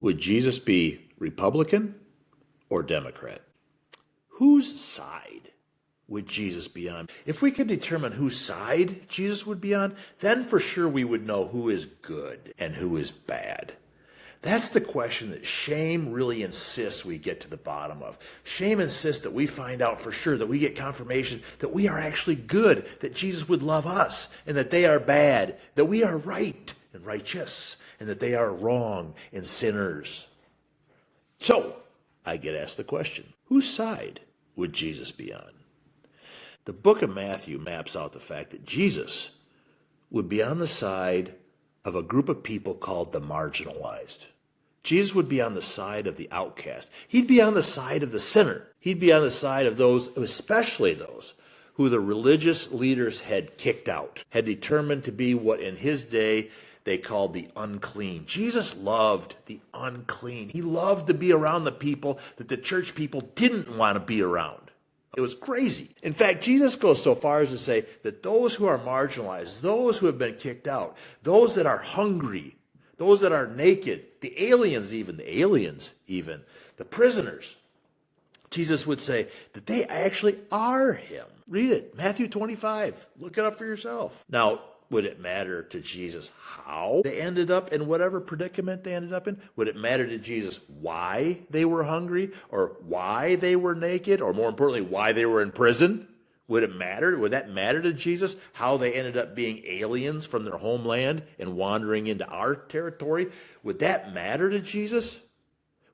Would Jesus be Republican or Democrat? Whose side would Jesus be on? If we could determine whose side Jesus would be on, then for sure we would know who is good and who is bad. That's the question that shame really insists we get to the bottom of. Shame insists that we find out for sure, that we get confirmation that we are actually good, that Jesus would love us, and that they are bad, that we are right and righteous, and that they are wrong and sinners. So, I get asked the question, whose side would Jesus be on? The book of Matthew maps out the fact that Jesus would be on the side of a group of people called the marginalized. Jesus would be on the side of the outcast. He'd be on the side of the sinner. He'd be on the side of those, especially those who the religious leaders had kicked out, had determined to be what in his day they called the unclean. Jesus loved the unclean. He loved to be around the people that the church people didn't want to be around. It was crazy. In fact, Jesus goes so far as to say that those who are marginalized, those who have been kicked out, those that are hungry, those that are naked, the aliens even, the prisoners, Jesus would say that they actually are him. Read it, Matthew 25. Look it up for yourself. Now, would it matter to Jesus how they ended up in whatever predicament they ended up in? Would it matter to Jesus why they were hungry or why they were naked or more importantly, why they were in prison? Would it matter? Would that matter to Jesus how they ended up being aliens from their homeland and wandering into our territory? Would that matter to Jesus?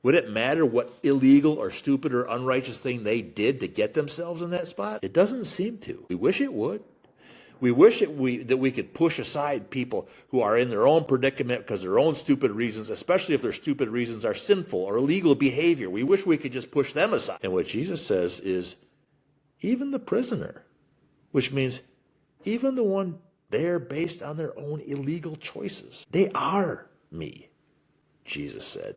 Would it matter what illegal or stupid or unrighteous thing they did to get themselves in that spot? It doesn't seem to. We wish it would. We wish that we could push aside people who are in their own predicament because of their own stupid reasons, especially if their stupid reasons are sinful or illegal behavior. We wish we could just push them aside. And what Jesus says is, even the prisoner, which means even the one there based on their own illegal choices, they are me, Jesus said.